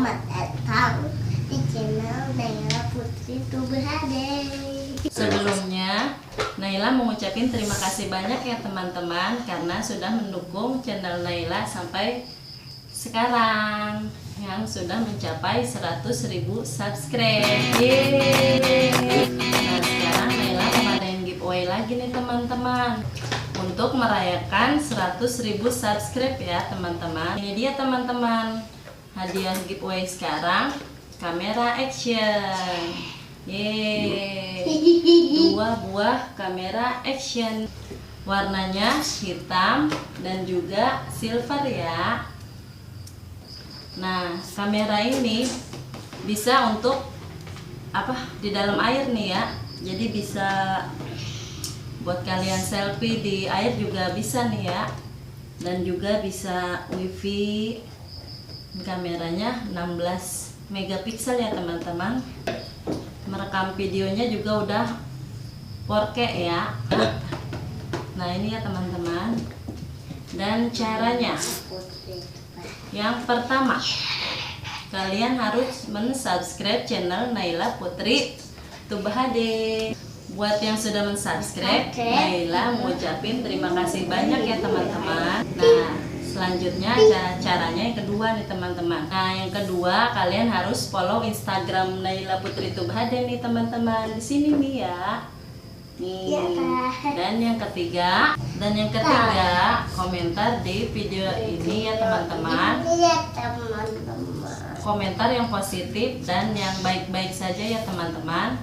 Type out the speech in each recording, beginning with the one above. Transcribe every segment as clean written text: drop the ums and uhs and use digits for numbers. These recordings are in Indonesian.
Selamat datang di channel Naila Putri Tubahade. Sebelumnya, Naila mengucapkan terima kasih banyak ya teman-teman karena sudah mendukung channel Naila sampai sekarang yang sudah mencapai 100.000 subscribe. Yeay. Nah, sekarang Naila mau ngadain giveaway lagi nih teman-teman untuk merayakan 100.000 subscribe ya teman-teman. Ini dia teman-teman, hadiah giveaway sekarang, kamera action. Yeay, 2 buah kamera action, warnanya hitam dan juga silver ya. Nah, kamera ini bisa untuk di dalam air nih ya. Jadi bisa buat kalian selfie di air juga bisa nih ya. Dan juga bisa wifi. Kameranya 16 megapiksel ya teman-teman. Merekam videonya juga udah 4K ya. Nah, ini ya teman-teman. Dan caranya, yang pertama, kalian harus mensubscribe channel Naila Putri Tubahade. Buat yang sudah mensubscribe, Naila mengucapin terima kasih banyak ya teman-teman. Nah, selanjutnya caranya yang kedua nih teman-teman. Nah, yang kedua kalian harus follow Instagram Naila Putri Tubahade nih teman-teman. Di sini nih ya. Nih. Dan yang ketiga, komentar di video ini ya teman-teman. Komentar yang positif dan yang baik-baik saja ya teman-teman.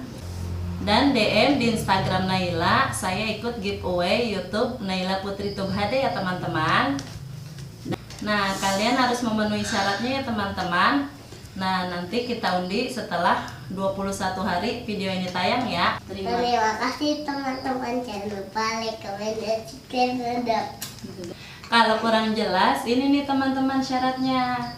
Dan DM di Instagram Naila, saya ikut giveaway YouTube Naila Putri Tubahade ya teman-teman. Nah, kalian harus memenuhi syaratnya ya teman-teman. Nah, nanti kita undi setelah 21 hari video ini tayang ya. Terima kasih teman-teman. Jangan lupa like, comment, dan subscribe. Kalau kurang jelas, ini nih teman-teman syaratnya.